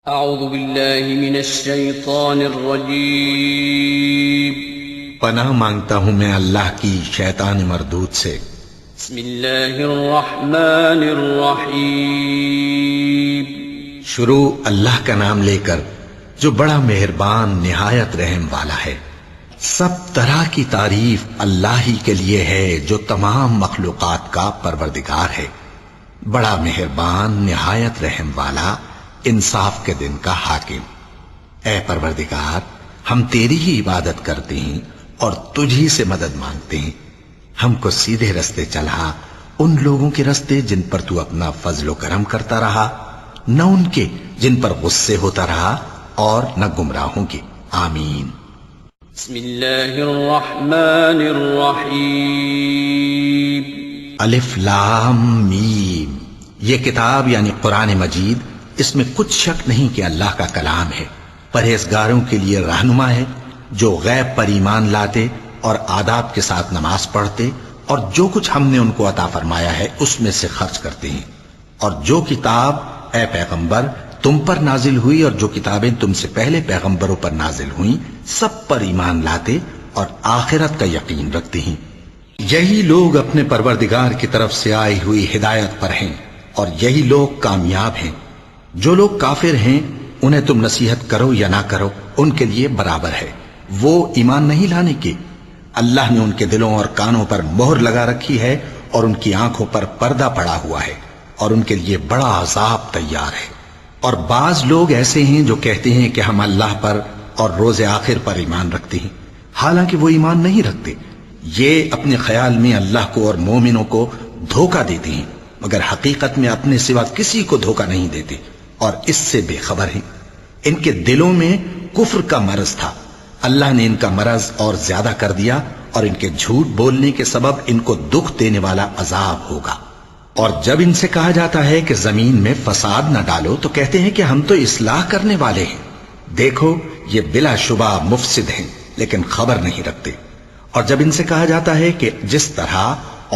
اعوذ باللہ من الشیطان الرجیم پناہ مانگتا ہوں میں اللہ کی شیطان مردود سے۔ بسم اللہ الرحمن الرحیم شروع اللہ کا نام لے کر جو بڑا مہربان نہایت رحم والا ہے۔ سب طرح کی تعریف اللہ ہی کے لیے ہے جو تمام مخلوقات کا پروردگار ہے، بڑا مہربان نہایت رحم والا، انصاف کے دن کا حاکم۔ اے پروردگار، ہم تیری ہی عبادت کرتے ہیں اور تجھی سے مدد مانگتے ہیں۔ ہم کو سیدھے رستے چلا، ان لوگوں کے رستے جن پر تو اپنا فضل و کرم کرتا رہا، نہ ان کے جن پر غصے ہوتا رہا، اور نہ گمراہوں کے۔ آمین۔ بسم اللہ الرحمن الرحیم الف لام میم۔ یہ کتاب یعنی قرآن مجید، اس میں کچھ شک نہیں کہ اللہ کا کلام ہے، پرہیزگاروں کے لیے رہنما ہے، جو غیب پر ایمان لاتے اور آداب کے ساتھ نماز پڑھتے، اور جو کچھ ہم نے ان کو عطا فرمایا ہے اس میں سے خرچ کرتے ہیں، اور جو کتاب اے پیغمبر تم پر نازل ہوئی اور جو کتابیں تم سے پہلے پیغمبروں پر نازل ہوئیں، سب پر ایمان لاتے اور آخرت کا یقین رکھتے ہیں۔ یہی لوگ اپنے پروردگار کی طرف سے آئی ہوئی ہدایت پر ہیں، اور یہی لوگ کامیاب ہیں۔ جو لوگ کافر ہیں انہیں تم نصیحت کرو یا نہ کرو، ان کے لیے برابر ہے، وہ ایمان نہیں لانے کے۔ اللہ نے ان کے دلوں اور کانوں پر مہر لگا رکھی ہے، اور ان کی آنکھوں پر پردہ پڑا ہوا ہے، اور ان کے لیے بڑا عذاب تیار ہے۔ اور بعض لوگ ایسے ہیں جو کہتے ہیں کہ ہم اللہ پر اور روز آخر پر ایمان رکھتے ہیں، حالانکہ وہ ایمان نہیں رکھتے۔ یہ اپنے خیال میں اللہ کو اور مومنوں کو دھوکہ دیتے ہیں، مگر حقیقت میں اپنے سوا کسی کو دھوکہ نہیں دیتے، اور اس سے بے خبر ہیں۔ ان کے دلوں میں کفر کا مرض تھا، اللہ نے ان کا مرض اور زیادہ کر دیا، اور ان کے جھوٹ بولنے کے سبب ان کو دکھ دینے والا عذاب ہوگا۔ اور جب ان سے کہا جاتا ہے کہ زمین میں فساد نہ ڈالو تو کہتے ہیں کہ ہم تو اصلاح کرنے والے ہیں۔ دیکھو یہ بلا شبہ مفسد ہیں، لیکن خبر نہیں رکھتے۔ اور جب ان سے کہا جاتا ہے کہ جس طرح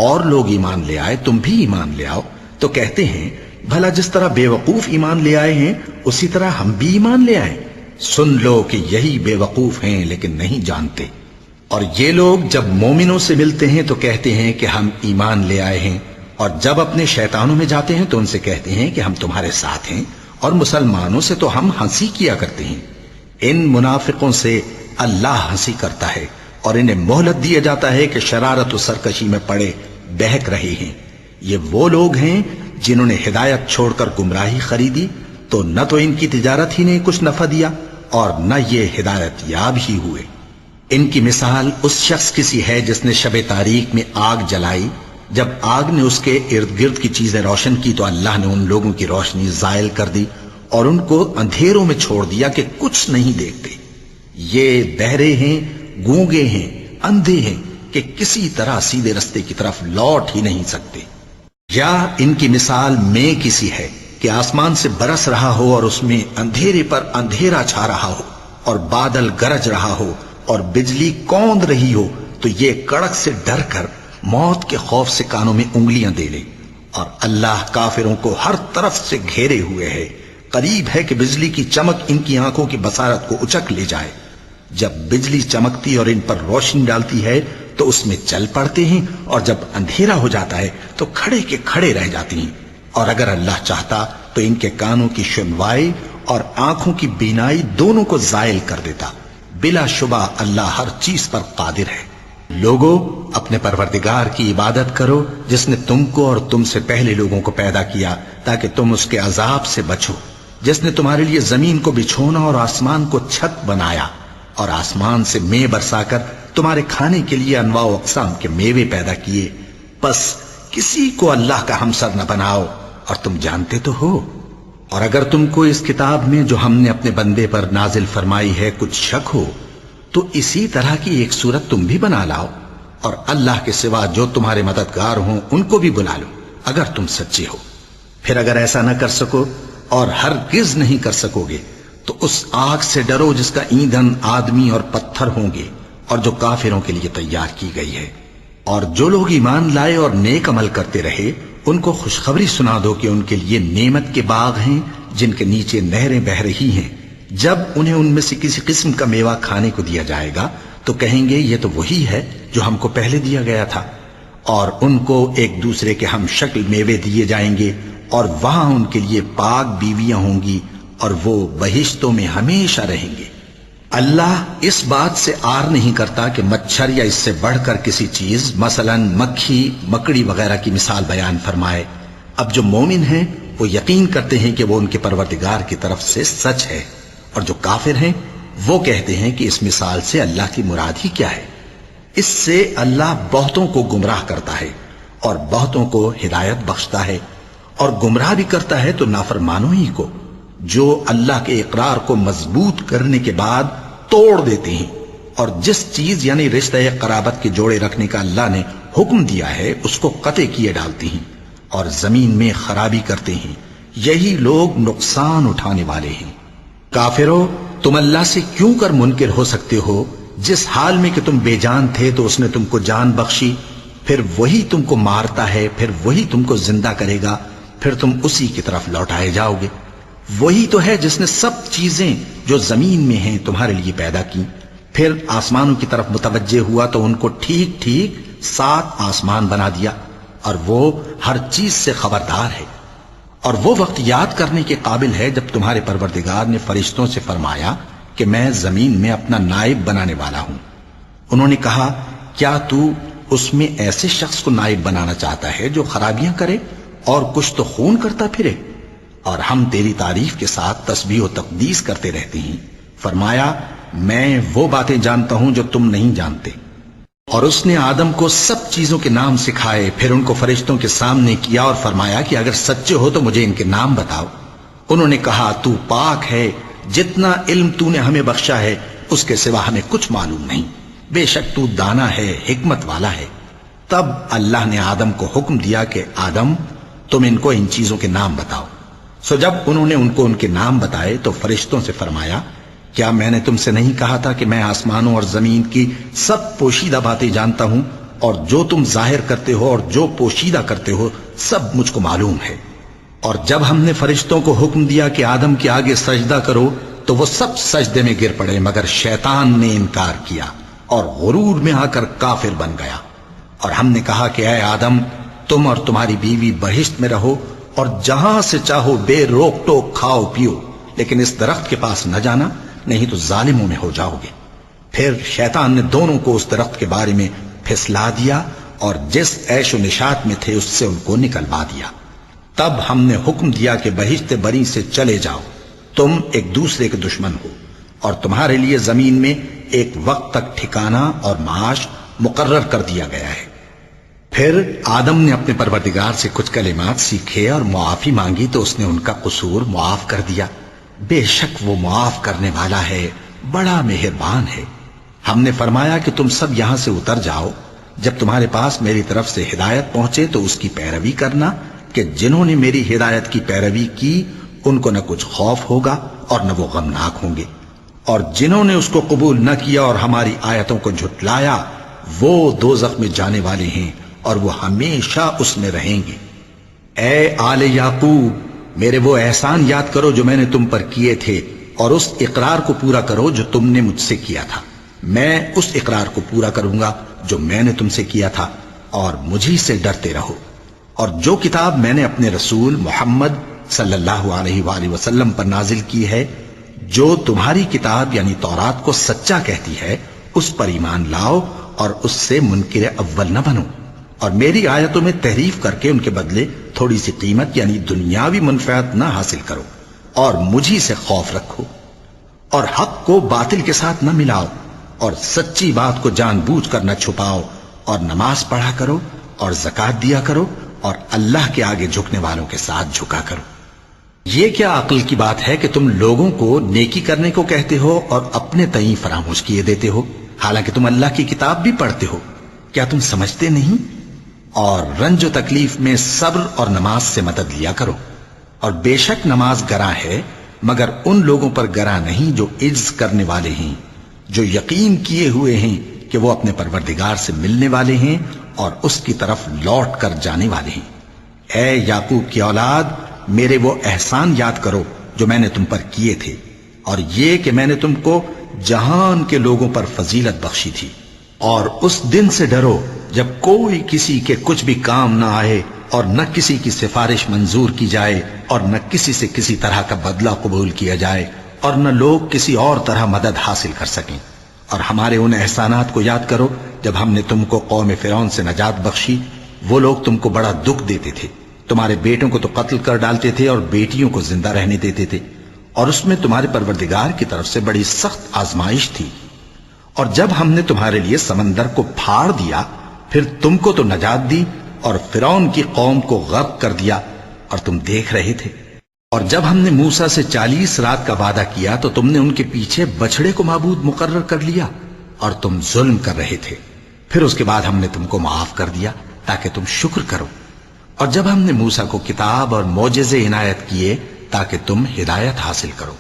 اور لوگ ایمان لے آئے تم بھی ایمان لے آؤ، تو کہتے ہیں بھلا جس طرح بے وقوف ایمان لے آئے ہیں اسی طرح ہم بھی ایمان لے آئیں۔ سن لو کہ یہی بے وقوف ہیں لیکن نہیں جانتے۔ اور یہ لوگ جب مومنوں سے ملتے ہیں تو کہتے ہیں کہ ہم ایمان لے آئے ہیں، اور جب اپنے شیطانوں میں جاتے ہیں تو ان سے کہتے ہیں کہ ہم تمہارے ساتھ ہیں، اور مسلمانوں سے تو ہم ہنسی کیا کرتے ہیں۔ ان منافقوں سے اللہ ہنسی کرتا ہے، اور انہیں مہلت دیا جاتا ہے کہ شرارت و سرکشی میں پڑے بہک رہے ہیں۔ یہ وہ لوگ ہیں جنہوں نے ہدایت چھوڑ کر گمراہی خریدی، تو نہ تو ان کی تجارت ہی نے کچھ نفع دیا، اور نہ یہ ہدایت یاب ہی ہوئے۔ ان کی مثال اس شخص کی سی ہے جس نے شب تاریک میں آگ جلائی، جب آگ نے اس کے ارد گرد کی چیزیں روشن کی تو اللہ نے ان لوگوں کی روشنی زائل کر دی، اور ان کو اندھیروں میں چھوڑ دیا کہ کچھ نہیں دیکھتے۔ یہ بہرے ہیں، گونگے ہیں، اندھے ہیں کہ کسی طرح سیدھے رستے کی طرف لوٹ ہی نہیں سکتے۔ یا ان کی مثال میں کسی ہے کہ آسمان سے برس رہا ہو اور اس میں اندھیرے پر اندھیرا چھا رہا ہو، اور بادل گرج رہا ہو اور بجلی کوند رہی ہو، تو یہ کڑک سے ڈر کر موت کے خوف سے کانوں میں انگلیاں دے لے۔ اور اللہ کافروں کو ہر طرف سے گھیرے ہوئے ہے، قریب ہے کہ بجلی کی چمک ان کی آنکھوں کی بصارت کو اچک لے جائے۔ جب بجلی چمکتی اور ان پر روشنی ڈالتی ہے تو اس میں چل پڑتے ہیں، اور جب اندھیرا ہو جاتا ہے تو کھڑے کے کھڑے رہ جاتے ہیں۔ اور اگر اللہ چاہتا تو ان کے کانوں کی سنوائی اور آنکھوں کی بینائی دونوں کو زائل کر دیتا۔ بلا شبہ اللہ ہر چیز پر قادر ہے۔ لوگو اپنے پروردگار کی عبادت کرو جس نے تم کو اور تم سے پہلے لوگوں کو پیدا کیا تاکہ تم اس کے عذاب سے بچو، جس نے تمہارے لیے زمین کو بچھونا اور آسمان کو چھت بنایا، اور آسمان سے مے برسا کر تمہارے کھانے کے لیے انواع و اقسام کے میوے پیدا کیے۔ پس کسی کو اللہ کا ہمسر نہ بناؤ، اور تم جانتے تو ہو۔ اور اگر تم کو اس کتاب میں جو ہم نے اپنے بندے پر نازل فرمائی ہے کچھ شک ہو تو اسی طرح کی ایک صورت تم بھی بنا لاؤ، اور اللہ کے سوا جو تمہارے مددگار ہوں ان کو بھی بلا لو اگر تم سچے ہو۔ پھر اگر ایسا نہ کر سکو اور ہرگز نہیں کر سکو گے تو اس آگ سے ڈرو جس کا ایندھن آدمی اور پتھر ہوں گے، اور جو کافروں کے لیے تیار کی گئی ہے۔ اور جو لوگ ایمان لائے اور نیک عمل کرتے رہے ان کو خوشخبری سنا دو کہ ان کے لیے نعمت کے باغ ہیں جن کے نیچے نہریں بہہ رہی ہیں. جب انہیں ان میں سے کسی قسم کا میوہ کھانے کو دیا جائے گا تو کہیں گے یہ تو وہی ہے جو ہم کو پہلے دیا گیا تھا. اور ان کو ایک دوسرے کے ہم شکل میوے دیے جائیں گے اور وہاں ان کے لیے پاک بیویاں ہوں گی اور وہ بہشتوں میں ہمیشہ رہیں گے. اللہ اس بات سے آر نہیں کرتا کہ مچھر یا اس سے بڑھ کر کسی چیز مثلا مکھی مکڑی وغیرہ کی مثال بیان فرمائے. اب جو مومن ہیں وہ یقین کرتے ہیں کہ وہ ان کے پروردگار کی طرف سے سچ ہے، اور جو کافر ہیں وہ کہتے ہیں کہ اس مثال سے اللہ کی مراد ہی کیا ہے. اس سے اللہ بہتوں کو گمراہ کرتا ہے اور بہتوں کو ہدایت بخشتا ہے، اور گمراہ بھی کرتا ہے تو نافرمانوں ہی کو، جو اللہ کے اقرار کو مضبوط کرنے کے بعد توڑ دیتے ہیں اور جس چیز یعنی رشتہ قرابت کے جوڑے رکھنے کا اللہ نے حکم دیا ہے اس کو قطع کیے ڈالتے ہیں اور زمین میں خرابی کرتے ہیں. یہی لوگ نقصان اٹھانے والے ہیں. کافرو، تم اللہ سے کیوں کر منکر ہو سکتے ہو؟ جس حال میں کہ تم بے جان تھے تو اس نے تم کو جان بخشی، پھر وہی تم کو مارتا ہے، پھر وہی تم کو زندہ کرے گا، پھر تم اسی کی طرف لوٹائے جاؤ گے. وہی تو ہے جس نے سب چیزیں جو زمین میں ہیں تمہارے لیے پیدا کی، پھر آسمانوں کی طرف متوجہ ہوا تو ان کو ٹھیک ٹھیک 7 آسمان بنا دیا، اور وہ ہر چیز سے خبردار ہے. اور وہ وقت یاد کرنے کے قابل ہے جب تمہارے پروردگار نے فرشتوں سے فرمایا کہ میں زمین میں اپنا نائب بنانے والا ہوں. انہوں نے کہا کیا تو اس میں ایسے شخص کو نائب بنانا چاہتا ہے جو خرابیاں کرے اور کچھ تو خون کرتا پھرے؟ اور ہم تیری تعریف کے ساتھ تسبیح و تقدیس کرتے رہتے ہیں. فرمایا میں وہ باتیں جانتا ہوں جو تم نہیں جانتے. اور اس نے آدم کو سب چیزوں کے نام سکھائے، پھر ان کو فرشتوں کے سامنے کیا اور فرمایا کہ اگر سچے ہو تو مجھے ان کے نام بتاؤ. انہوں نے کہا تو پاک ہے، جتنا علم تو نے ہمیں بخشا ہے اس کے سوا ہمیں کچھ معلوم نہیں، بے شک تو دانا ہے، حکمت والا ہے. تب اللہ نے آدم کو حکم دیا کہ آدم تم ان کو ان چیزوں کے نام بتاؤ. سو جب انہوں نے ان کو ان کے نام بتائے تو فرشتوں سے فرمایا کیا میں نے تم سے نہیں کہا تھا کہ میں آسمانوں اور زمین کی سب پوشیدہ باتیں جانتا ہوں، اور جو تم ظاہر کرتے ہو اور جو پوشیدہ کرتے ہو سب مجھ کو معلوم ہے. اور جب ہم نے فرشتوں کو حکم دیا کہ آدم کے آگے سجدہ کرو تو وہ سب سجدے میں گر پڑے مگر شیطان نے انکار کیا اور غرور میں آ کر کافر بن گیا. اور ہم نے کہا کہ اے آدم تم اور تمہاری بیوی بہشت میں رہو اور جہاں سے چاہو بے روک ٹوک کھاؤ پیو، لیکن اس درخت کے پاس نہ جانا نہیں تو ظالموں میں ہو جاؤ گے. پھر شیطان نے دونوں کو اس درخت کے بارے میں پھسلا دیا اور جس عیش و نشاط میں تھے اس سے ان کو نکلوا دیا. تب ہم نے حکم دیا کہ بہشت بری سے چلے جاؤ، تم ایک دوسرے کے دشمن ہو، اور تمہارے لیے زمین میں ایک وقت تک ٹھکانہ اور معاش مقرر کر دیا گیا ہے. پھر آدم نے اپنے پروردگار سے کچھ کلمات سیکھے اور معافی مانگی تو اس نے ان کا قصور معاف کر دیا. بے شک وہ معاف کرنے والا ہے، بڑا مہربان ہے. ہم نے فرمایا کہ تم سب یہاں سے اتر جاؤ، جب تمہارے پاس میری طرف سے ہدایت پہنچے تو اس کی پیروی کرنا کہ جنہوں نے میری ہدایت کی پیروی کی ان کو نہ کچھ خوف ہوگا اور نہ وہ غمناک ہوں گے، اور جنہوں نے اس کو قبول نہ کیا اور ہماری آیتوں کو جھٹلایا وہ دوزخ میں جانے والے ہیں اور وہ ہمیشہ اس میں رہیں گے. اے آل یعقوب، میرے وہ احسان یاد کرو جو میں نے تم پر کیے تھے اور اس اقرار کو پورا کرو جو تم نے مجھ سے کیا تھا. میں اس اقرار کو پورا کروں گا جو میں نے تم سے کیا تھا، اور مجھی سے ڈرتے رہو. اور جو کتاب میں نے اپنے رسول محمد صلی اللہ علیہ وآلہ وسلم پر نازل کی ہے، جو تمہاری کتاب یعنی تورات کو سچا کہتی ہے، اس پر ایمان لاؤ اور اس سے منکر اول نہ بنو، اور میری آیتوں میں تحریف کر کے ان کے بدلے تھوڑی سی قیمت یعنی دنیاوی منفعت نہ حاصل کرو، اور مجھی سے خوف رکھو، اور حق کو باطل کے ساتھ نہ ملاؤ، اور سچی بات کو جان بوجھ کر نہ چھپاؤ، اور نماز پڑھا کرو اور زکوٰۃ دیا کرو، اور اللہ کے آگے جھکنے والوں کے ساتھ جھکا کرو. یہ کیا عقل کی بات ہے کہ تم لوگوں کو نیکی کرنے کو کہتے ہو اور اپنے تئیں فراموش کیے دیتے ہو، حالانکہ تم اللہ کی کتاب بھی پڑھتے ہو؟ کیا تم سمجھتے نہیں؟ اور رنج و تکلیف میں صبر اور نماز سے مدد لیا کرو. اور بے شک نماز گراں ہے مگر ان لوگوں پر گراں نہیں جو عجز کرنے والے ہیں، جو یقین کیے ہوئے ہیں کہ وہ اپنے پروردگار سے ملنے والے ہیں اور اس کی طرف لوٹ کر جانے والے ہیں. اے یعقوب کی اولاد، میرے وہ احسان یاد کرو جو میں نے تم پر کیے تھے، اور یہ کہ میں نے تم کو جہان کے لوگوں پر فضیلت بخشی تھی۔ اور اس دن سے ڈرو جب کوئی کسی کے کچھ بھی کام نہ آئے، اور نہ کسی کی سفارش منظور کی جائے، اور نہ کسی سے کسی طرح کا بدلہ قبول کیا جائے، اور نہ لوگ کسی اور طرح مدد حاصل کر سکیں۔ اور ہمارے ان احسانات کو یاد کرو جب ہم نے تم کو قوم فرعون سے نجات بخشی۔ وہ لوگ تم کو بڑا دکھ دیتے تھے، تمہارے بیٹوں کو تو قتل کر ڈالتے تھے اور بیٹیوں کو زندہ رہنے دیتے تھے، اور اس میں تمہارے پروردگار کی طرف سے بڑی سخت آزمائش تھی۔ اور جب ہم نے تمہارے لیے سمندر کو پھاڑ دیا، پھر تم کو تو نجات دی اور فرعون کی قوم کو غرق کر دیا، اور تم دیکھ رہے تھے۔ اور جب ہم نے موسیٰ سے 40 رات کا وعدہ کیا تو تم نے ان کے پیچھے بچڑے کو معبود مقرر کر لیا، اور تم ظلم کر رہے تھے۔ پھر اس کے بعد ہم نے تم کو معاف کر دیا تاکہ تم شکر کرو۔ اور جب ہم نے موسیٰ کو کتاب اور معجزے عنایت کیے تاکہ تم ہدایت حاصل کرو۔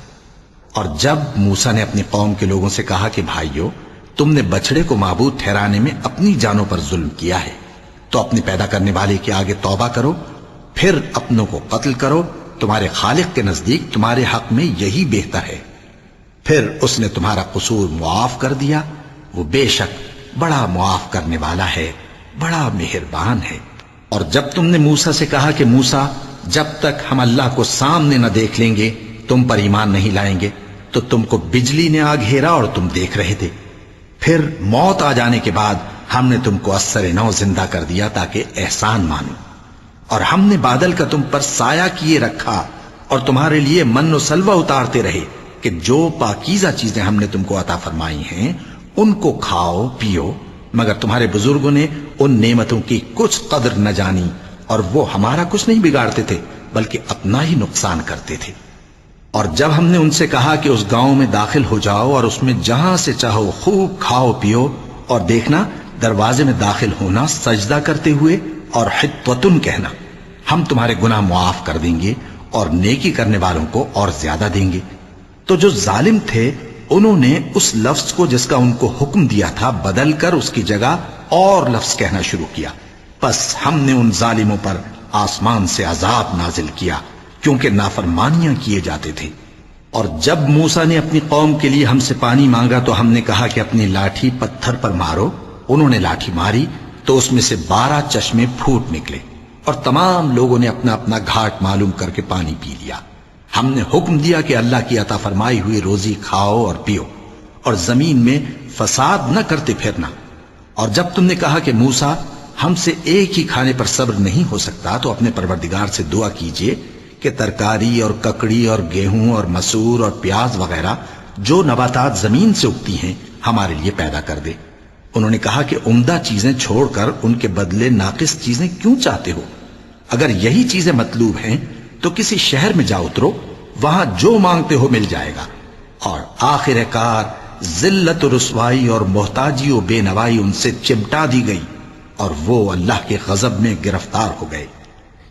اور جب موسیٰ نے اپنی قوم کے لوگوں سے کہا کہ بھائیو، تم نے بچڑے کو معبود ٹھہرانے میں اپنی جانوں پر ظلم کیا ہے، تو اپنے پیدا کرنے والے کے آگے توبہ کرو، پھر اپنوں کو قتل کرو، تمہارے خالق کے نزدیک تمہارے حق میں یہی بہتر ہے۔ پھر اس نے تمہارا قصور معاف کر دیا، وہ بے شک بڑا معاف کرنے والا ہے، بڑا مہربان ہے۔ اور جب تم نے موسیٰ سے کہا کہ موسیٰ، جب تک ہم اللہ کو سامنے نہ دیکھ لیں گے تم پر ایمان نہیں لائیں گے، تو تم کو بجلی نے آ گھیرا اور تم دیکھ رہے تھے۔ پھر موت آ جانے کے بعد ہم نے تم کو ازسر نو زندہ کر دیا تاکہ احسان مانو۔ اور ہم نے بادل کا تم پر سایہ کیے رکھا اور تمہارے لیے من و سلوہ اتارتے رہے کہ جو پاکیزہ چیزیں ہم نے تم کو عطا فرمائی ہیں ان کو کھاؤ پیو، مگر تمہارے بزرگوں نے ان نعمتوں کی کچھ قدر نہ جانی، اور وہ ہمارا کچھ نہیں بگاڑتے تھے بلکہ اپنا ہی نقصان کرتے تھے۔ اور جب ہم نے ان سے کہا کہ اس گاؤں میں داخل ہو جاؤ اور اس میں جہاں سے چاہو خوب کھاؤ پیو، اور دیکھنا دروازے میں داخل ہونا سجدہ کرتے ہوئے اور حطوتن کہنا، ہم تمہارے گناہ معاف کر دیں گے اور نیکی کرنے والوں کو اور زیادہ دیں گے، تو جو ظالم تھے انہوں نے اس لفظ کو جس کا ان کو حکم دیا تھا بدل کر اس کی جگہ اور لفظ کہنا شروع کیا، پس ہم نے ان ظالموں پر آسمان سے عذاب نازل کیا کیونکہ نافرمانیاں کیے جاتے تھے۔ اور جب موسیٰ نے اپنی قوم کے لیے ہم سے پانی مانگا تو ہم نے کہا کہ اپنی لاٹھی پتھر پر مارو، انہوں نے لاٹھی ماری تو اس میں سے 12 چشمے پھوٹ نکلے، اور تمام لوگوں نے اپنا اپنا گھاٹ معلوم کر کے پانی پی لیا۔ ہم نے حکم دیا کہ اللہ کی عطا فرمائی ہوئی روزی کھاؤ اور پیو، اور زمین میں فساد نہ کرتے پھرنا۔ اور جب تم نے کہا کہ موسیٰ، ہم سے ایک ہی کھانے پر صبر نہیں ہو سکتا، تو اپنے پروردگار سے دعا کیجئے کہ ترکاری اور ککڑی اور گیہوں اور مسور اور پیاز وغیرہ جو نباتات زمین سے اگتی ہیں ہمارے لیے پیدا کر دے۔ انہوں نے کہا کہ عمدہ چیزیں چھوڑ کر ان کے بدلے ناقص چیزیں کیوں چاہتے ہو؟ اگر یہی چیزیں مطلوب ہیں تو کسی شہر میں جا اترو، وہاں جو مانگتے ہو مل جائے گا۔ اور آخر کار ذلت و رسوائی اور محتاجی و بے نوائی ان سے چمٹا دی گئی، اور وہ اللہ کے غضب میں گرفتار ہو گئے،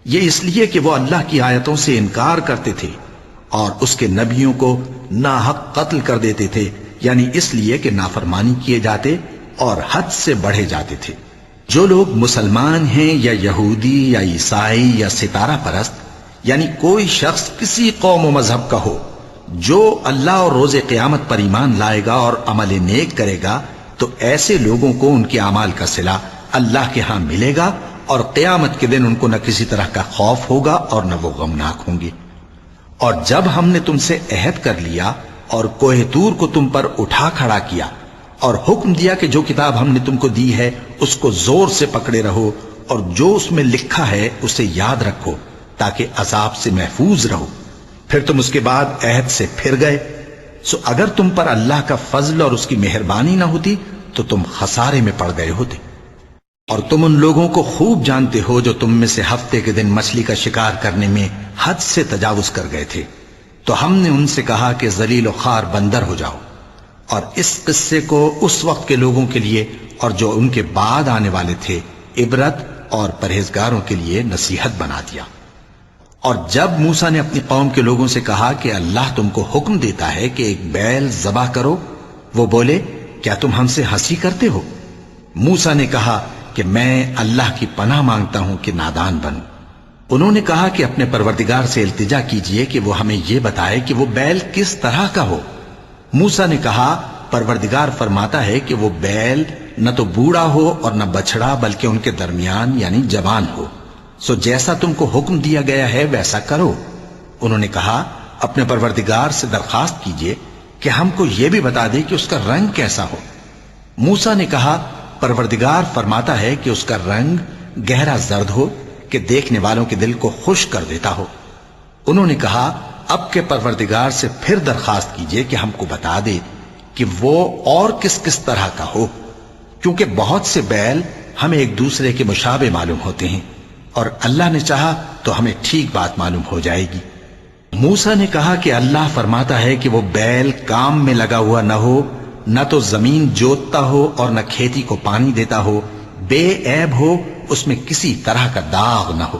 یہ اس لیے کہ وہ اللہ کی آیتوں سے انکار کرتے تھے اور اس کے نبیوں کو ناحق قتل کر دیتے تھے، یعنی اس لیے کہ نافرمانی کیے جاتے اور حد سے بڑھے جاتے تھے۔ جو لوگ مسلمان ہیں یا یہودی یا عیسائی یا ستارہ پرست، یعنی کوئی شخص کسی قوم و مذہب کا ہو، جو اللہ اور روز قیامت پر ایمان لائے گا اور عمل نیک کرے گا، تو ایسے لوگوں کو ان کے اعمال کا صلہ اللہ کے ہاں ملے گا، اور قیامت کے دن ان کو نہ کسی طرح کا خوف ہوگا اور نہ وہ غمناک ہوں گے۔ اور جب ہم نے تم سے عہد کر لیا اور کوہ طور کو تم پر اٹھا کھڑا کیا اور حکم دیا کہ جو کتاب ہم نے تم کو دی ہے اس کو زور سے پکڑے رہو، اور جو اس میں لکھا ہے اسے یاد رکھو تاکہ عذاب سے محفوظ رہو، پھر تم اس کے بعد عہد سے پھر گئے، سو اگر تم پر اللہ کا فضل اور اس کی مہربانی نہ ہوتی تو تم خسارے میں پڑ گئے ہوتے۔ اور تم ان لوگوں کو خوب جانتے ہو جو تم میں سے ہفتے کے دن مچھلی کا شکار کرنے میں حد سے تجاوز کر گئے تھے، تو ہم نے ان سے کہا کہ ذلیل و خوار بندر ہو جاؤ، اور اس قصے کو اس وقت کے لوگوں کے لیے اور جو ان کے بعد آنے والے تھے عبرت اور پرہیزگاروں کے لیے نصیحت بنا دیا۔ اور جب موسیٰ نے اپنی قوم کے لوگوں سے کہا کہ اللہ تم کو حکم دیتا ہے کہ ایک بیل ذبح کرو، وہ بولے کیا تم ہم سے ہنسی کرتے ہو؟ موسیٰ نے کہا کہ میں اللہ کی پناہ مانگتا ہوں کہ نادان بنوں۔ انہوں نے کہا کہ اپنے پروردگار سے التجا کیجئے کہ وہ ہمیں یہ بتائے کہ وہ بیل کس طرح کا ہو۔ موسیٰ نے کہا پروردگار فرماتا ہے کہ وہ بیل نہ تو بوڑھا ہو اور نہ بچڑا بلکہ ان کے درمیان یعنی جوان ہو، سو جیسا تم کو حکم دیا گیا ہے ویسا کرو۔ انہوں نے کہا اپنے پروردگار سے درخواست کیجئے کہ ہم کو یہ بھی بتا دے کہ اس کا رنگ کیسا ہو۔ موسیٰ نے کہا پروردگار فرماتا ہے کہ اس کا رنگ گہرا زرد ہو کہ دیکھنے والوں کے دل کو خوش کر دیتا ہو۔ انہوں نے کہا اب کے پروردگار سے پھر درخواست کیجئے کہ ہم کو بتا دے کہ وہ اور کس کس طرح کا ہو، کیونکہ بہت سے بیل ہمیں ایک دوسرے کے مشابہ معلوم ہوتے ہیں، اور اللہ نے چاہا تو ہمیں ٹھیک بات معلوم ہو جائے گی۔ موسیٰ نے کہا کہ اللہ فرماتا ہے کہ وہ بیل کام میں لگا ہوا نہ ہو، نہ تو زمین جوتتا ہو اور نہ کھیتی کو پانی دیتا ہو، بے عیب ہو، اس میں کسی طرح کا داغ نہ ہو۔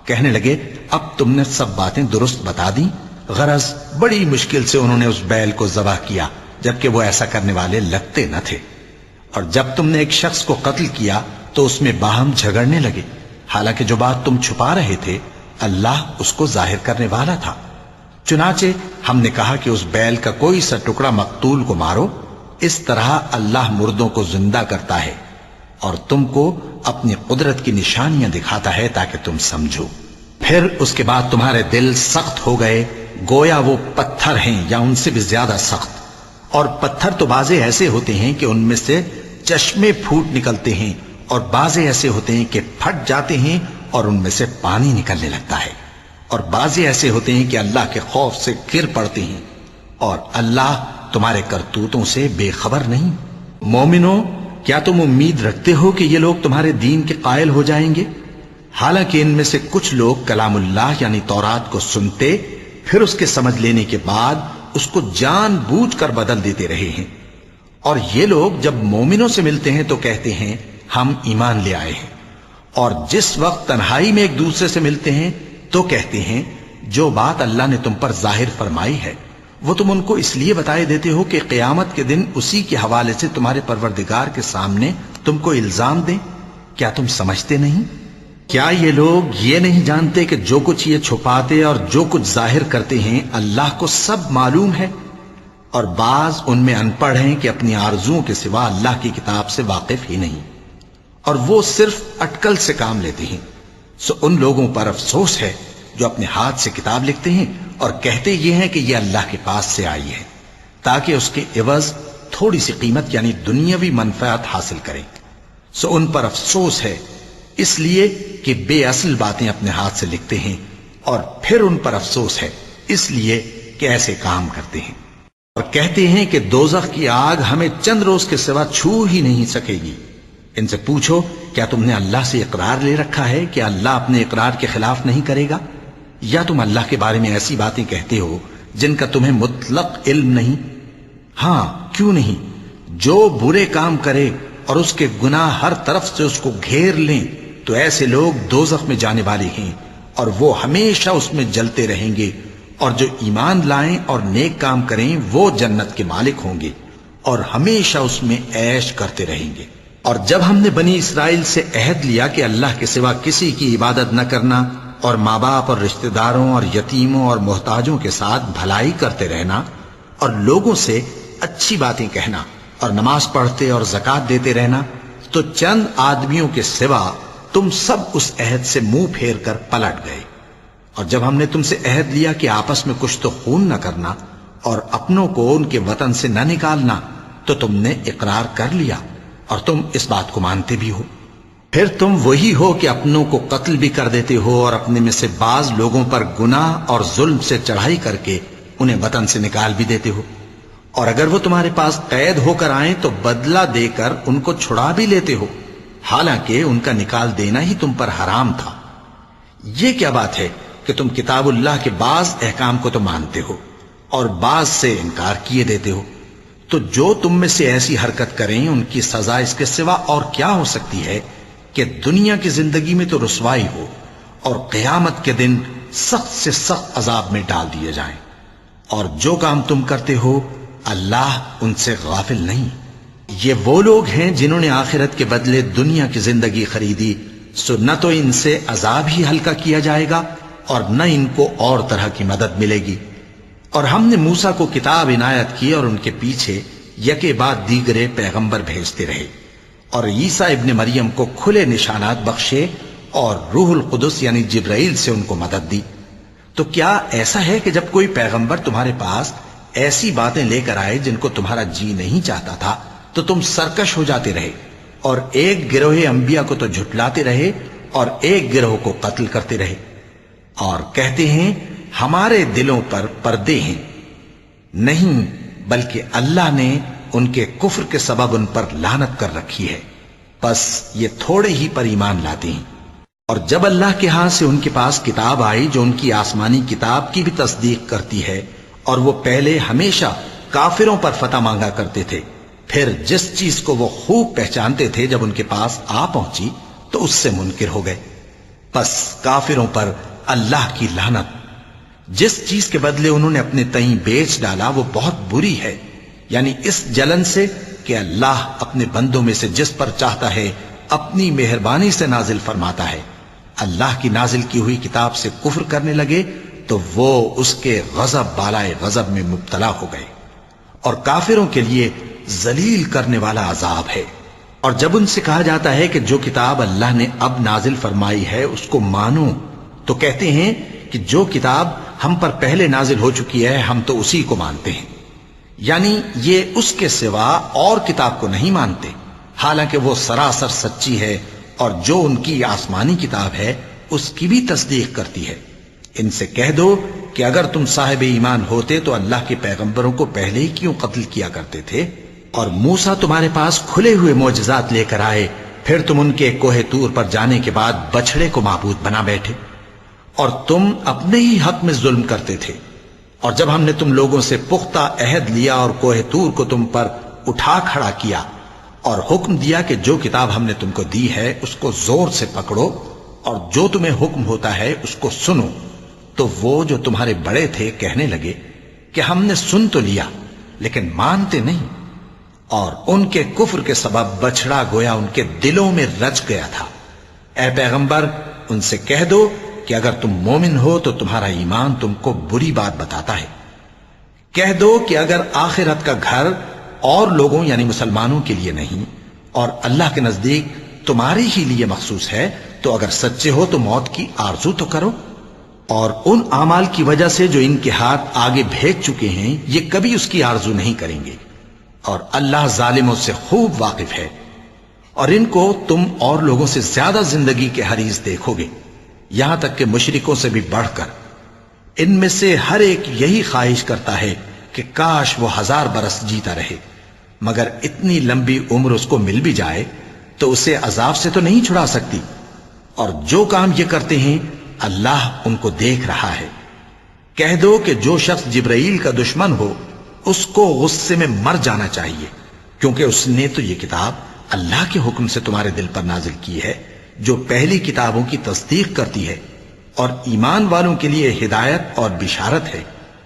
کہنے لگے اب تم نے سب باتیں درست بتا دیں۔ غرض بڑی مشکل سے انہوں نے اس بیل کو ذبح کیا، جبکہ وہ ایسا کرنے والے لگتے نہ تھے۔ اور جب تم نے ایک شخص کو قتل کیا تو اس میں باہم جھگڑنے لگے، حالانکہ جو بات تم چھپا رہے تھے اللہ اس کو ظاہر کرنے والا تھا۔ چنانچہ ہم نے کہا کہ اس بیل کا کوئی سا ٹکڑا مقتول کو مارو، اس طرح اللہ مردوں کو زندہ کرتا ہے اور تم کو اپنی قدرت کی نشانیاں دکھاتا ہے تاکہ تم سمجھو۔ پھر اس کے بعد تمہارے دل سخت ہو گئے گویا وہ پتھر ہیں یا ان سے بھی زیادہ سخت، اور پتھر تو بعضے ایسے ہوتے ہیں کہ ان میں سے چشمے پھوٹ نکلتے ہیں، اور بعضے ایسے ہوتے ہیں کہ پھٹ جاتے ہیں اور ان میں سے پانی نکلنے لگتا ہے، اور بعضے ایسے ہوتے ہیں کہ اللہ کے خوف سے گر پڑتے ہیں، اور اللہ تمہارے کرتوتوں سے بے خبر نہیں۔ مومنو، کیا تم امید رکھتے ہو کہ یہ لوگ تمہارے دین کے قائل ہو جائیں گے؟ حالانکہ ان میں سے کچھ لوگ کلام اللہ یعنی تورات کو سنتے پھر اس کے سمجھ لینے کے بعد اس کو جان بوجھ کر بدل دیتے رہے ہیں، اور یہ لوگ جب مومنوں سے ملتے ہیں تو کہتے ہیں ہم ایمان لے آئے ہیں، اور جس وقت تنہائی میں ایک دوسرے سے ملتے ہیں تو کہتے ہیں جو بات اللہ نے تم پر ظاہر فرمائی ہے وہ تم ان کو اس لیے بتائے دیتے ہو کہ قیامت کے دن اسی کے حوالے سے تمہارے پروردگار کے سامنے تم کو الزام دیں۔ کیا تم سمجھتے نہیں؟ کیا یہ لوگ یہ نہیں جانتے کہ جو کچھ یہ چھپاتے اور جو کچھ ظاہر کرتے ہیں اللہ کو سب معلوم ہے؟ اور بعض ان میں ان پڑھ ہیں کہ اپنی آرزوؤں کے سوا اللہ کی کتاب سے واقف ہی نہیں، اور وہ صرف اٹکل سے کام لیتے ہیں۔ سو ان لوگوں پر افسوس ہے جو اپنے ہاتھ سے کتاب لکھتے ہیں اور کہتے یہ ہیں کہ یہ اللہ کے پاس سے آئی ہے تاکہ اس کے عوض تھوڑی سی قیمت یعنی دنیاوی منفعت حاصل کریں۔ سو ان پر افسوس ہے اس لیے کہ بے اصل باتیں اپنے ہاتھ سے لکھتے ہیں، اور پھر ان پر افسوس ہے اس لیے کہ ایسے کام کرتے ہیں، اور کہتے ہیں کہ دوزخ کی آگ ہمیں چند روز کے سوا چھو ہی نہیں سکے گی۔ ان سے پوچھو کیا تم نے اللہ سے اقرار لے رکھا ہے کہ اللہ اپنے اقرار کے خلاف نہیں کرے گا، یا تم اللہ کے بارے میں ایسی باتیں کہتے ہو جن کا تمہیں مطلق علم نہیں؟ ہاں کیوں نہیں، جو برے کام کرے اور اس کے گناہ ہر طرف سے اس کو گھیر لیں تو ایسے لوگ دوزخ میں جانے والے ہیں، اور وہ ہمیشہ اس میں جلتے رہیں گے، اور جو ایمان لائیں اور نیک کام کریں وہ جنت کے مالک ہوں گے اور ہمیشہ اس میں عیش کرتے رہیں گے۔ اور جب ہم نے بنی اسرائیل سے عہد لیا کہ اللہ کے سوا کسی کی عبادت نہ کرنا، اور ماں باپ اور رشتہ داروں اور یتیموں اور محتاجوں کے ساتھ بھلائی کرتے رہنا، اور لوگوں سے اچھی باتیں کہنا، اور نماز پڑھتے اور زکوٰۃ دیتے رہنا، تو چند آدمیوں کے سوا تم سب اس عہد سے منہ پھیر کر پلٹ گئے۔ اور جب ہم نے تم سے عہد لیا کہ آپس میں کچھ تو خون نہ کرنا اور اپنوں کو ان کے وطن سے نہ نکالنا، تو تم نے اقرار کر لیا اور تم اس بات کو مانتے بھی ہو۔ پھر تم وہی ہو کہ اپنوں کو قتل بھی کر دیتے ہو اور اپنے میں سے بعض لوگوں پر گناہ اور ظلم سے چڑھائی کر کے انہیں وطن سے نکال بھی دیتے ہو، اور اگر وہ تمہارے پاس قید ہو کر آئیں تو بدلہ دے کر ان کو چھڑا بھی لیتے ہو، حالانکہ ان کا نکال دینا ہی تم پر حرام تھا۔ یہ کیا بات ہے کہ تم کتاب اللہ کے بعض احکام کو تو مانتے ہو اور بعض سے انکار کیے دیتے ہو؟ تو جو تم میں سے ایسی حرکت کریں ان کی سزا اس کے سوا اور کیا ہو سکتی ہے کہ دنیا کی زندگی میں تو رسوائی ہو اور قیامت کے دن سخت سے سخت عذاب میں ڈال دیے جائیں۔ اور جو کام تم کرتے ہو اللہ ان سے غافل نہیں۔ یہ وہ لوگ ہیں جنہوں نے آخرت کے بدلے دنیا کی زندگی خریدی، سو نہ تو ان سے عذاب ہی ہلکا کیا جائے گا اور نہ ان کو اور طرح کی مدد ملے گی۔ اور ہم نے موسیٰ کو کتاب عنایت کی اور ان کے پیچھے یکے بعد دیگرے پیغمبر بھیجتے رہے، اور عیسیٰ ابن مریم کو کھلے نشانات بخشے اور روح القدس یعنی جبرائیل سے ان کو مدد دی۔ تو کیا ایسا ہے کہ جب کوئی پیغمبر تمہارے پاس ایسی باتیں لے کر آئے جن کو تمہارا جی نہیں چاہتا تھا تو تم سرکش ہو جاتے رہے، اور ایک گروہ انبیاء کو تو جھٹلاتے رہے اور ایک گروہ کو قتل کرتے رہے، اور کہتے ہیں ہمارے دلوں پر پردے ہیں؟ نہیں، بلکہ اللہ نے ان کے کفر کے سبب ان پر لعنت کر رکھی ہے، بس یہ تھوڑے ہی پر ایمان لاتے ہیں۔ اور جب اللہ کے ہاں سے ان کے پاس کتاب آئی جو ان کی آسمانی کتاب کی بھی تصدیق کرتی ہے، اور وہ پہلے ہمیشہ کافروں پر فتح مانگا کرتے تھے، پھر جس چیز کو وہ خوب پہچانتے تھے جب ان کے پاس آ پہنچی تو اس سے منکر ہو گئے، بس کافروں پر اللہ کی لعنت۔ جس چیز کے بدلے انہوں نے اپنے تئیں بیچ ڈالا وہ بہت بری ہے، یعنی اس جلن سے کہ اللہ اپنے بندوں میں سے جس پر چاہتا ہے اپنی مہربانی سے نازل فرماتا ہے۔ اللہ کی نازل کی ہوئی کتاب سے کفر کرنے لگے تو وہ اس کے غضب بالائے غضب میں مبتلا ہو گئے، اور کافروں کے لیے ذلیل کرنے والا عذاب ہے۔ اور جب ان سے کہا جاتا ہے کہ جو کتاب اللہ نے اب نازل فرمائی ہے اس کو مانو، تو کہتے ہیں کہ جو کتاب ہم پر پہلے نازل ہو چکی ہے ہم تو اسی کو مانتے ہیں، یعنی یہ اس کے سوا اور کتاب کو نہیں مانتے، حالانکہ وہ سراسر سچی ہے، اور جو ان کی آسمانی کتاب ہے اس کی بھی تصدیق کرتی ہے۔ ان سے کہہ دو کہ اگر تم صاحب ایمان ہوتے تو اللہ کے پیغمبروں کو پہلے ہی کیوں قتل کیا کرتے تھے؟ اور موسیٰ تمہارے پاس کھلے ہوئے معجزات لے کر آئے، پھر تم ان کے کوہ طور پر جانے کے بعد بچڑے کو معبود بنا بیٹھے، اور تم اپنے ہی حق میں ظلم کرتے تھے۔ اور جب ہم نے تم لوگوں سے پختہ عہد لیا اور کوہ طور کو تم پر اٹھا کھڑا کیا اور حکم دیا کہ جو کتاب ہم نے تم کو دی ہے اس کو زور سے پکڑو اور جو تمہیں حکم ہوتا ہے اس کو سنو، تو وہ جو تمہارے بڑے تھے کہنے لگے کہ ہم نے سن تو لیا لیکن مانتے نہیں، اور ان کے کفر کے سبب بچڑا گویا ان کے دلوں میں رچ گیا تھا۔ اے پیغمبر ان سے کہہ دو کہ اگر تم مومن ہو تو تمہارا ایمان تم کو بری بات بتاتا ہے۔ کہہ دو کہ اگر آخرت کا گھر اور لوگوں یعنی مسلمانوں کے لیے نہیں اور اللہ کے نزدیک تمہارے ہی لیے مخصوص ہے تو اگر سچے ہو تو موت کی آرزو تو کرو، اور ان اعمال کی وجہ سے جو ان کے ہاتھ آگے بھیج چکے ہیں یہ کبھی اس کی آرزو نہیں کریں گے، اور اللہ ظالموں سے خوب واقف ہے۔ اور ان کو تم اور لوگوں سے زیادہ زندگی کے حریص دیکھو گے، یہاں تک کہ مشرکوں سے بھی بڑھ کر۔ ان میں سے ہر ایک یہی خواہش کرتا ہے کہ کاش وہ 1000 برس جیتا رہے، مگر اتنی لمبی عمر اس کو مل بھی جائے تو اسے عذاب سے تو نہیں چھڑا سکتی، اور جو کام یہ کرتے ہیں اللہ ان کو دیکھ رہا ہے۔ کہہ دو کہ جو شخص جبرائیل کا دشمن ہو اس کو غصے میں مر جانا چاہیے، کیونکہ اس نے تو یہ کتاب اللہ کے حکم سے تمہارے دل پر نازل کی ہے جو پہلی کتابوں کی تصدیق کرتی ہے، اور ایمان والوں کے لیے ہدایت اور بشارت ہے۔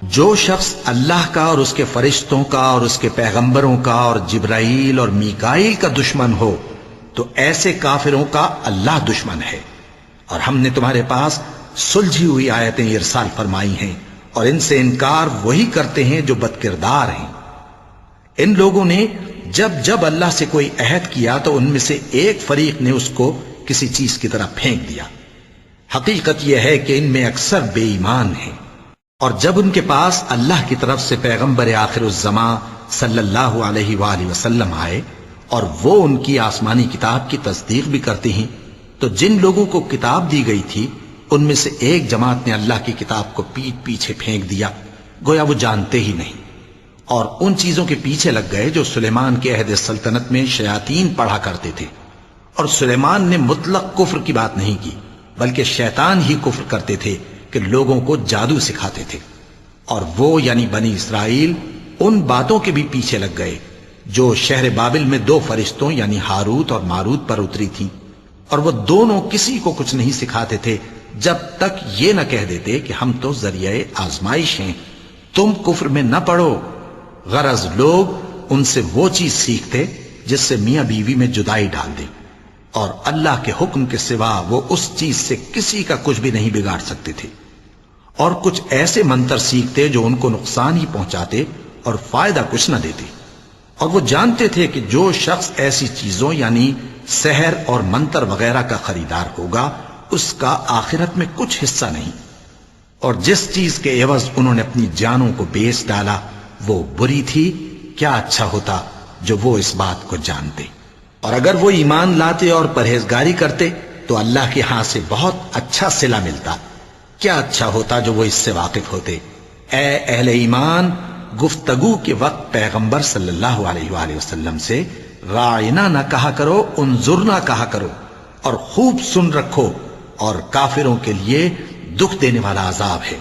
جو شخص اللہ کا اور اس کے فرشتوں کا اور اس کے پیغمبروں کا اور جبرائیل اور میکائیل کا دشمن ہو تو ایسے کافروں کا اللہ دشمن ہے۔ اور ہم نے تمہارے پاس سلجھی ہوئی آیتیں ارسال فرمائی ہیں، اور ان سے انکار وہی کرتے ہیں جو بد کردار ہیں۔ ان لوگوں نے جب جب اللہ سے کوئی عہد کیا تو ان میں سے ایک فریق نے اس کو کسی چیز کی طرح پھینک دیا۔ حقیقت یہ ہے کہ ان میں اکثر بے ایمان ہیں، اور جب ان کے پاس اللہ کی طرف سے پیغمبر آخر الزمان صلی اللہ علیہ وآلہ وسلم آئے اور وہ ان کی آسمانی کتاب کی تصدیق بھی کرتے ہیں، تو جن لوگوں کو کتاب دی گئی تھی ان میں سے ایک جماعت نے اللہ کی کتاب کو پیٹ پیچھے پھینک دیا، گویا وہ جانتے ہی نہیں، اور ان چیزوں کے پیچھے لگ گئے جو سلیمان کے عہد سلطنت میں شیاطین پڑھا کرتے تھے۔ اور سلیمان نے مطلق کفر کی بات نہیں کی، بلکہ شیطان ہی کفر کرتے تھے کہ لوگوں کو جادو سکھاتے تھے، اور وہ یعنی بنی اسرائیل ان باتوں کے بھی پیچھے لگ گئے جو شہر بابل میں 2 فرشتوں یعنی ہاروت اور ماروت پر اتری تھی، اور وہ دونوں کسی کو کچھ نہیں سکھاتے تھے جب تک یہ نہ کہہ دیتے کہ ہم تو ذریعہ آزمائش ہیں، تم کفر میں نہ پڑو۔ غرض لوگ ان سے وہ چیز سیکھتے جس سے میاں بیوی میں جدائی ڈال دیں، اور اللہ کے حکم کے سوا وہ اس چیز سے کسی کا کچھ بھی نہیں بگاڑ سکتے تھے، اور کچھ ایسے منتر سیکھتے جو ان کو نقصان ہی پہنچاتے اور فائدہ کچھ نہ دیتے، اور وہ جانتے تھے کہ جو شخص ایسی چیزوں یعنی سحر اور منتر وغیرہ کا خریدار ہوگا اس کا آخرت میں کچھ حصہ نہیں، اور جس چیز کے عوض انہوں نے اپنی جانوں کو بیچ ڈالا وہ بری تھی۔ کیا اچھا ہوتا جو وہ اس بات کو جانتے، اور اگر وہ ایمان لاتے اور پرہیزگاری کرتے تو اللہ کے ہاں سے بہت اچھا صلہ ملتا۔ کیا اچھا ہوتا جو وہ اس سے واقف ہوتے۔ اے اہل ایمان، گفتگو کے وقت پیغمبر صلی اللہ علیہ وآلہ وسلم سے رائنا نہ کہا کرو، انظرنا کہا کرو، اور خوب سن رکھو، اور کافروں کے لیے دکھ دینے والا عذاب ہے۔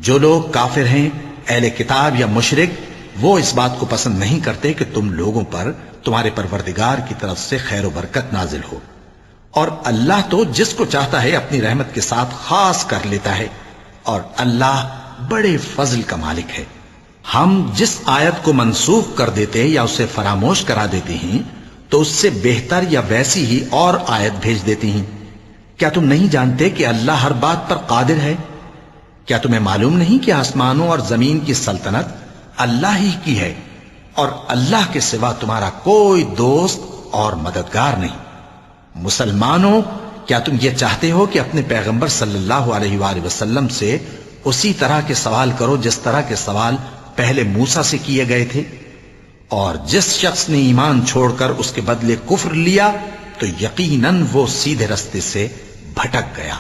جو لوگ کافر ہیں، اہل کتاب یا مشرک، وہ اس بات کو پسند نہیں کرتے کہ تم لوگوں پر تمہارے پروردگار کی طرف سے خیر و برکت نازل ہو، اور اللہ تو جس کو چاہتا ہے اپنی رحمت کے ساتھ خاص کر لیتا ہے، اور اللہ بڑے فضل کا مالک ہے۔ ہم جس آیت کو منسوخ کر دیتے یا اسے فراموش کرا دیتے ہیں تو اس سے بہتر یا ویسی ہی اور آیت بھیج دیتے ہیں۔ کیا تم نہیں جانتے کہ اللہ ہر بات پر قادر ہے؟ کیا تمہیں معلوم نہیں کہ آسمانوں اور زمین کی سلطنت اللہ ہی کی ہے، اور اللہ کے سوا تمہارا کوئی دوست اور مددگار نہیں؟ مسلمانوں، کیا تم یہ چاہتے ہو کہ اپنے پیغمبر صلی اللہ علیہ وآلہ وسلم سے اسی طرح کے سوال کرو جس طرح کے سوال پہلے موسیٰ سے کیے گئے تھے؟ اور جس شخص نے ایمان چھوڑ کر اس کے بدلے کفر لیا تو یقیناً وہ سیدھے رستے سے بھٹک گیا۔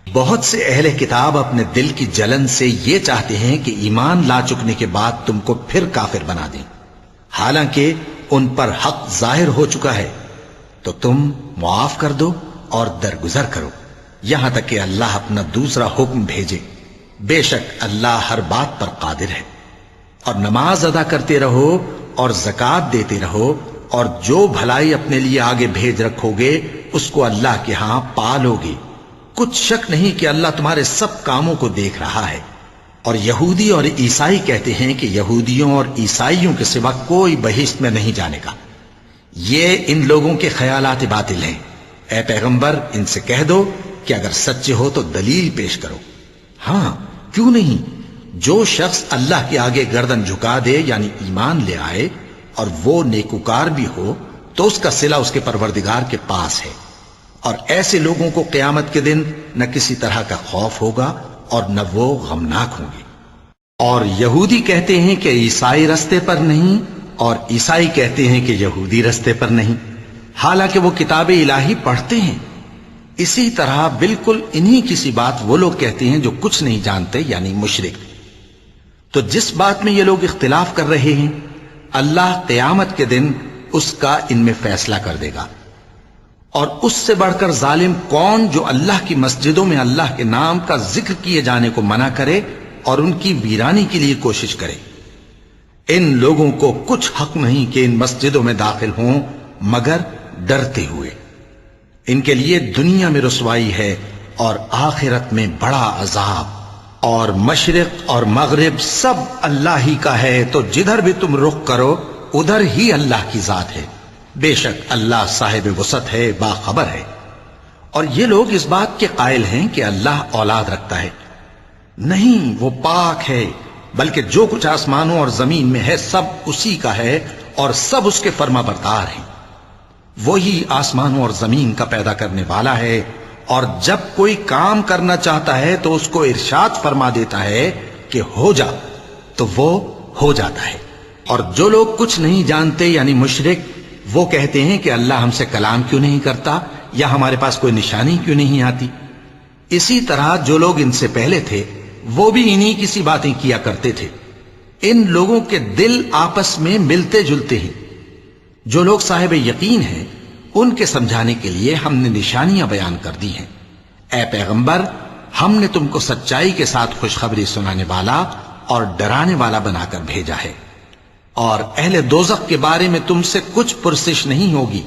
بہت سے اہل کتاب اپنے دل کی جلن سے یہ چاہتے ہیں کہ ایمان لا چکنے کے بعد تم کو پھر کافر بنا دیں، حالانکہ ان پر حق ظاہر ہو چکا ہے۔ تو تم معاف کر دو اور درگزر کرو یہاں تک کہ اللہ اپنا دوسرا حکم بھیجے۔ بے شک اللہ ہر بات پر قادر ہے۔ اور نماز ادا کرتے رہو اور زکوٰۃ دیتے رہو، اور جو بھلائی اپنے لیے آگے بھیج رکھو گے اس کو اللہ کے ہاں پالو گے۔ کچھ شک نہیں کہ اللہ تمہارے سب کاموں کو دیکھ رہا ہے۔ اور یہودی اور عیسائی کہتے ہیں کہ یہودیوں اور عیسائیوں کے سوا کوئی بہشت میں نہیں جانے گا۔ یہ ان لوگوں کے خیالات باطل ہیں۔ اے پیغمبر، ان سے کہہ دو کہ اگر سچے ہو تو دلیل پیش کرو۔ ہاں، کیوں نہیں؟ جو شخص اللہ کے آگے گردن جھکا دے یعنی ایمان لے آئے اور وہ نیکوکار بھی ہو تو اس کا صلہ اس کے پروردگار کے پاس ہے، اور ایسے لوگوں کو قیامت کے دن نہ کسی طرح کا خوف ہوگا اور نہ وہ غمناک ہوں گے۔ اور یہودی کہتے ہیں کہ عیسائی رستے پر نہیں، اور عیسائی کہتے ہیں کہ یہودی رستے پر نہیں، حالانکہ وہ کتاب الہی پڑھتے ہیں۔ اسی طرح بالکل انہی کسی بات وہ لوگ کہتے ہیں جو کچھ نہیں جانتے یعنی مشرک۔ تو جس بات میں یہ لوگ اختلاف کر رہے ہیں اللہ قیامت کے دن اس کا ان میں فیصلہ کر دے گا۔ اور اس سے بڑھ کر ظالم کون جو اللہ کی مسجدوں میں اللہ کے نام کا ذکر کیے جانے کو منع کرے اور ان کی ویرانی کے لیے کوشش کرے۔ ان لوگوں کو کچھ حق نہیں کہ ان مسجدوں میں داخل ہوں مگر ڈرتے ہوئے۔ ان کے لیے دنیا میں رسوائی ہے اور آخرت میں بڑا عذاب۔ اور مشرق اور مغرب سب اللہ ہی کا ہے، تو جدھر بھی تم رخ کرو ادھر ہی اللہ کی ذات ہے۔ بے شک اللہ صاحب وسعت ہے، باخبر ہے۔ اور یہ لوگ اس بات کے قائل ہیں کہ اللہ اولاد رکھتا ہے۔ نہیں، وہ پاک ہے، بلکہ جو کچھ آسمانوں اور زمین میں ہے سب اسی کا ہے اور سب اس کے فرما بردار ہیں۔ وہی آسمانوں اور زمین کا پیدا کرنے والا ہے، اور جب کوئی کام کرنا چاہتا ہے تو اس کو ارشاد فرما دیتا ہے کہ ہو جا، تو وہ ہو جاتا ہے۔ اور جو لوگ کچھ نہیں جانتے یعنی مشرک، وہ کہتے ہیں کہ اللہ ہم سے کلام کیوں نہیں کرتا، یا ہمارے پاس کوئی نشانی کیوں نہیں آتی۔ اسی طرح جو لوگ ان سے پہلے تھے وہ بھی انہی کسی باتیں کیا کرتے تھے۔ ان لوگوں کے دل آپس میں ملتے جلتے ہیں۔ جو لوگ صاحب یقین ہیں ان کے سمجھانے کے لیے ہم نے نشانیاں بیان کر دی ہیں۔ اے پیغمبر، ہم نے تم کو سچائی کے ساتھ خوشخبری سنانے والا اور ڈرانے والا بنا کر بھیجا ہے، اور اہل دوزخ کے بارے میں تم سے کچھ پرسش نہیں ہوگی،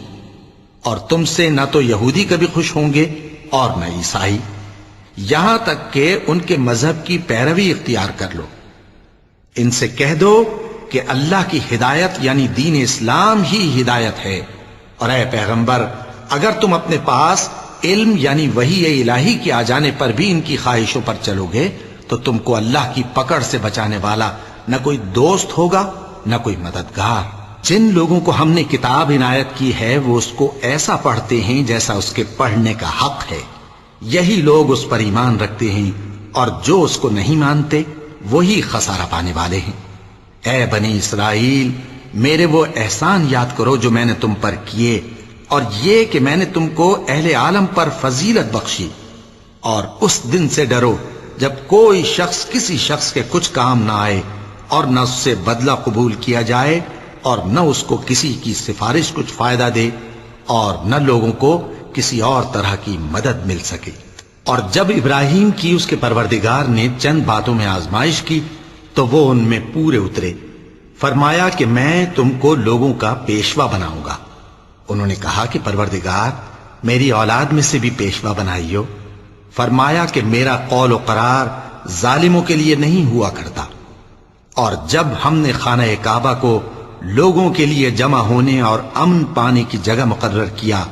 اور تم سے نہ تو یہودی کبھی خوش ہوں گے اور نہ عیسائی، یہاں تک کہ ان کے مذہب کی پیروی اختیار کر لو۔ ان سے کہہ دو کہ اللہ کی ہدایت یعنی دین اسلام ہی ہدایت ہے، اور اے پیغمبر اگر تم اپنے پاس علم یعنی وحی الہی کے آ جانے پر بھی ان کی خواہشوں پر چلو گے تو تم کو اللہ کی پکڑ سے بچانے والا نہ کوئی دوست ہوگا نہ کوئی مددگار۔ جن لوگوں کو ہم نے کتاب عنایت کی ہے وہ اس کو ایسا پڑھتے ہیں جیسا اس کے پڑھنے کا حق ہے، یہی لوگ اس پر ایمان رکھتے ہیں، اور جو اس کو نہیں مانتے وہی خسارہ پانے والے ہیں۔ اے بنی اسرائیل، میرے وہ احسان یاد کرو جو میں نے تم پر کیے، اور یہ کہ میں نے تم کو اہل عالم پر فضیلت بخشی، اور اس دن سے ڈرو جب کوئی شخص کسی شخص کے کچھ کام نہ آئے اور نہ اس سے بدلہ قبول کیا جائے اور نہ اس کو کسی کی سفارش کچھ فائدہ دے اور نہ لوگوں کو کسی اور طرح کی مدد مل سکے۔ اور جب ابراہیم کی اس کے پروردگار نے چند باتوں میں آزمائش کی تو وہ ان میں پورے اترے۔ فرمایا کہ میں تم کو لوگوں کا پیشوا بناؤں گا۔ انہوں نے کہا کہ پروردگار میری اولاد میں سے بھی پیشوا بنائیو۔ فرمایا کہ میرا قول و قرار ظالموں کے لیے نہیں ہوا کرتا۔ اور جب ہم نے خانہ کعبہ کو لوگوں کے لیے جمع ہونے اور امن پانے کی جگہ مقرر کیا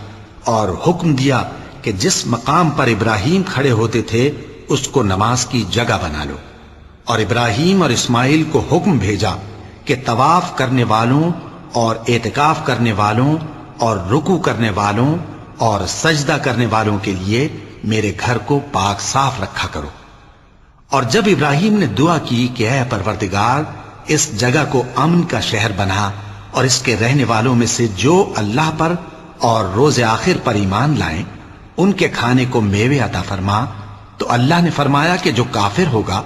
اور حکم دیا کہ جس مقام پر ابراہیم کھڑے ہوتے تھے اس کو نماز کی جگہ بنا لو، اور ابراہیم اور اسماعیل کو حکم بھیجا کہ طواف کرنے والوں اور اعتکاف کرنے والوں اور رکوع کرنے والوں اور سجدہ کرنے والوں کے لیے میرے گھر کو پاک صاف رکھا کرو۔ اور جب ابراہیم نے دعا کی کہ اے پروردگار اس جگہ کو امن کا شہر بنا اور اس کے رہنے والوں میں سے جو اللہ پر اور روز آخر پر ایمان لائیں ان کے کھانے کو میوے عطا فرما، تو اللہ نے فرمایا کہ جو کافر ہوگا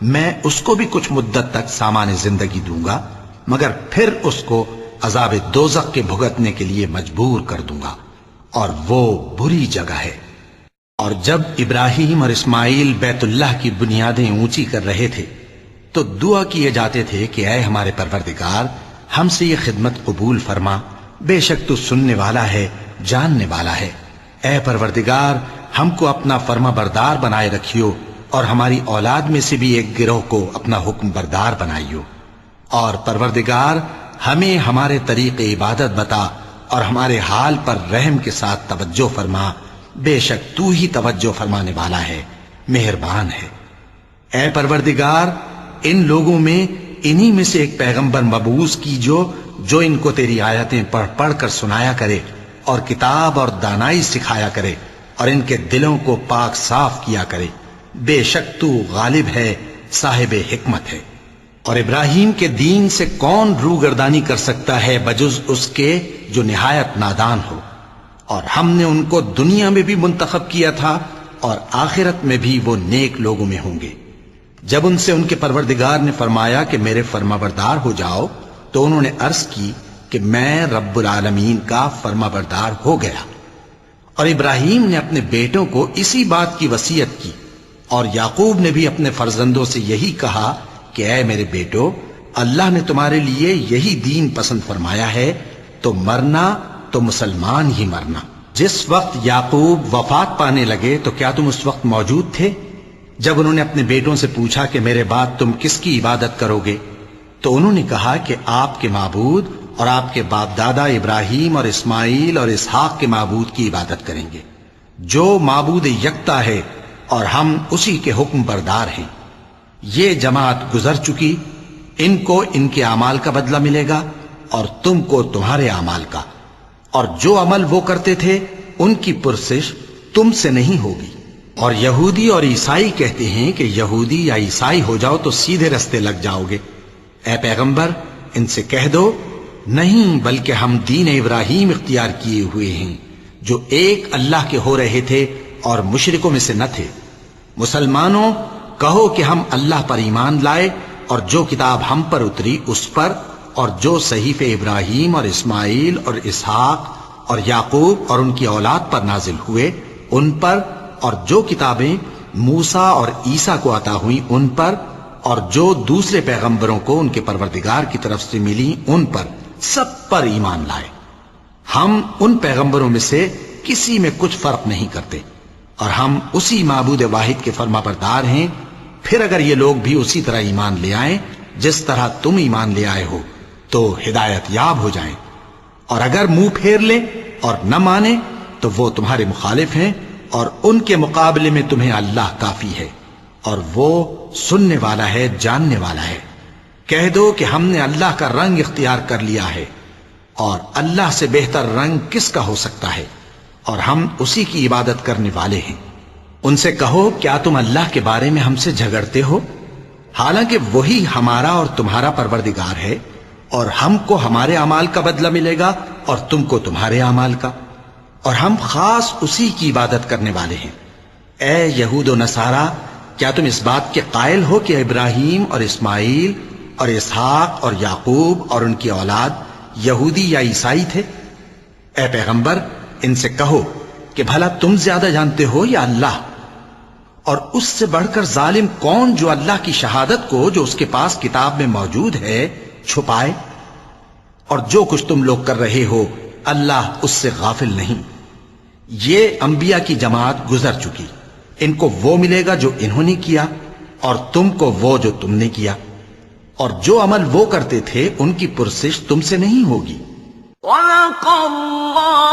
میں اس کو بھی کچھ مدت تک سامان زندگی دوں گا، مگر پھر اس کو عذاب دوزخ کے بھگتنے کے لیے مجبور کر دوں گا، اور وہ بری جگہ ہے۔ اور جب ابراہیم اور اسماعیل بیت اللہ کی بنیادیں اونچی کر رہے تھے تو دعا کیے جاتے تھے کہ اے ہمارے پروردگار ہم سے یہ خدمت قبول فرما، بے شک تو سننے والا ہے جاننے والا ہے۔ اے پروردگار ہم کو اپنا فرما بردار بنائے رکھیو، اور ہماری اولاد میں سے بھی ایک گروہ کو اپنا حکم بردار بنائیو، اور پروردگار ہمیں ہمارے طریق عبادت بتا اور ہمارے حال پر رحم کے ساتھ توجہ فرما، بے شک تو ہی توجہ فرمانے والا ہے، مہربان ہے۔ اے پروردگار ان لوگوں میں انہی میں سے ایک پیغمبر مبعوث کیجو جو ان کو تیری آیتیں پڑھ پڑھ کر سنایا کرے اور کتاب اور دانائی سکھایا کرے اور ان کے دلوں کو پاک صاف کیا کرے، بے شک تو غالب ہے، صاحب حکمت ہے۔ اور ابراہیم کے دین سے کون روگردانی کر سکتا ہے بجز اس کے جو نہایت نادان ہو، اور ہم نے ان کو دنیا میں بھی منتخب کیا تھا اور آخرت میں بھی وہ نیک لوگوں میں ہوں گے۔ جب ان سے ان کے پروردگار نے فرمایا کہ میرے فرما بردار ہو جاؤ تو انہوں نے عرض کی کہ میں رب العالمین کا فرما بردار ہو گیا۔ اور ابراہیم نے اپنے بیٹوں کو اسی بات کی وصیت کی، اور یعقوب نے بھی اپنے فرزندوں سے یہی کہا کہ اے میرے بیٹو، اللہ نے تمہارے لیے یہی دین پسند فرمایا ہے، تو مرنا تو مسلمان ہی مرنا۔ جس وقت یعقوب وفات پانے لگے تو کیا تم اس وقت موجود تھے؟ جب انہوں نے اپنے بیٹوں سے پوچھا کہ میرے بعد تم کس کی عبادت کرو گے تو انہوں نے کہا کہ آپ کے معبود اور آپ کے باپ دادا ابراہیم اور اسماعیل اور اسحاق کے معبود کی عبادت کریں گے، جو معبود یکتا ہے اور ہم اسی کے حکم بردار ہیں۔ یہ جماعت گزر چکی، ان کو ان کے اعمال کا بدلہ ملے گا اور تم کو تمہارے اعمال کا، اور جو عمل وہ کرتے تھے ان کی پرسش تم سے نہیں ہوگی۔ اور یہودی اور عیسائی کہتے ہیں کہ یہودی یا عیسائی ہو جاؤ تو سیدھے رستے لگ جاؤ گے۔ اے پیغمبر ان سے کہہ دو نہیں، بلکہ ہم دین ابراہیم اختیار کیے ہوئے ہیں جو ایک اللہ کے ہو رہے تھے اور مشرکوں میں سے نہ تھے۔ مسلمانوں کہو کہ ہم اللہ پر ایمان لائے اور جو کتاب ہم پر اتری اس پر، اور جو صحیفے ابراہیم اور اسماعیل اور اسحاق اور یعقوب اور ان کی اولاد پر نازل ہوئے ان پر، اور جو کتابیں موسیٰ اور عیسیٰ کو عطا ہوئیں ان پر، اور جو دوسرے پیغمبروں کو ان کے پروردگار کی طرف سے ملی ان پر، سب پر ایمان لائے۔ ہم ان پیغمبروں میں سے کسی میں کچھ فرق نہیں کرتے، اور ہم اسی معبود واحد کے فرما بردار ہیں۔ پھر اگر یہ لوگ بھی اسی طرح ایمان لے آئیں جس طرح تم ایمان لے آئے ہو تو ہدایت یاب ہو جائیں، اور اگر منہ پھیر لیں اور نہ مانے تو وہ تمہارے مخالف ہیں، اور ان کے مقابلے میں تمہیں اللہ کافی ہے، اور وہ سننے والا ہے، جاننے والا ہے۔ کہہ دو کہ ہم نے اللہ کا رنگ اختیار کر لیا ہے، اور اللہ سے بہتر رنگ کس کا ہو سکتا ہے، اور ہم اسی کی عبادت کرنے والے ہیں۔ ان سے کہو کیا تم اللہ کے بارے میں ہم سے جھگڑتے ہو، حالانکہ وہی ہمارا اور تمہارا پروردگار ہے، اور ہم کو ہمارے اعمال کا بدلہ ملے گا اور تم کو تمہارے اعمال کا، اور ہم خاص اسی کی عبادت کرنے والے ہیں۔ اے یہود و نصارا، کیا تم اس بات کے قائل ہو کہ ابراہیم اور اسماعیل اور اسحاق اور یعقوب اور ان کی اولاد یہودی یا عیسائی تھے؟ اے پیغمبر، ان سے کہو کہ بھلا تم زیادہ جانتے ہو یا اللہ؟ اور اس سے بڑھ کر ظالم کون جو اللہ کی شہادت کو جو اس کے پاس کتاب میں موجود ہے چھپائے؟ اور جو کچھ تم لوگ کر رہے ہو اللہ اس سے غافل نہیں۔ یہ انبیاء کی جماعت گزر چکی، ان کو وہ ملے گا جو انہوں نے کیا، اور تم کو وہ جو تم نے کیا، اور جو عمل وہ کرتے تھے ان کی پرسش تم سے نہیں ہوگی۔ وَلَقَ اللَّهُ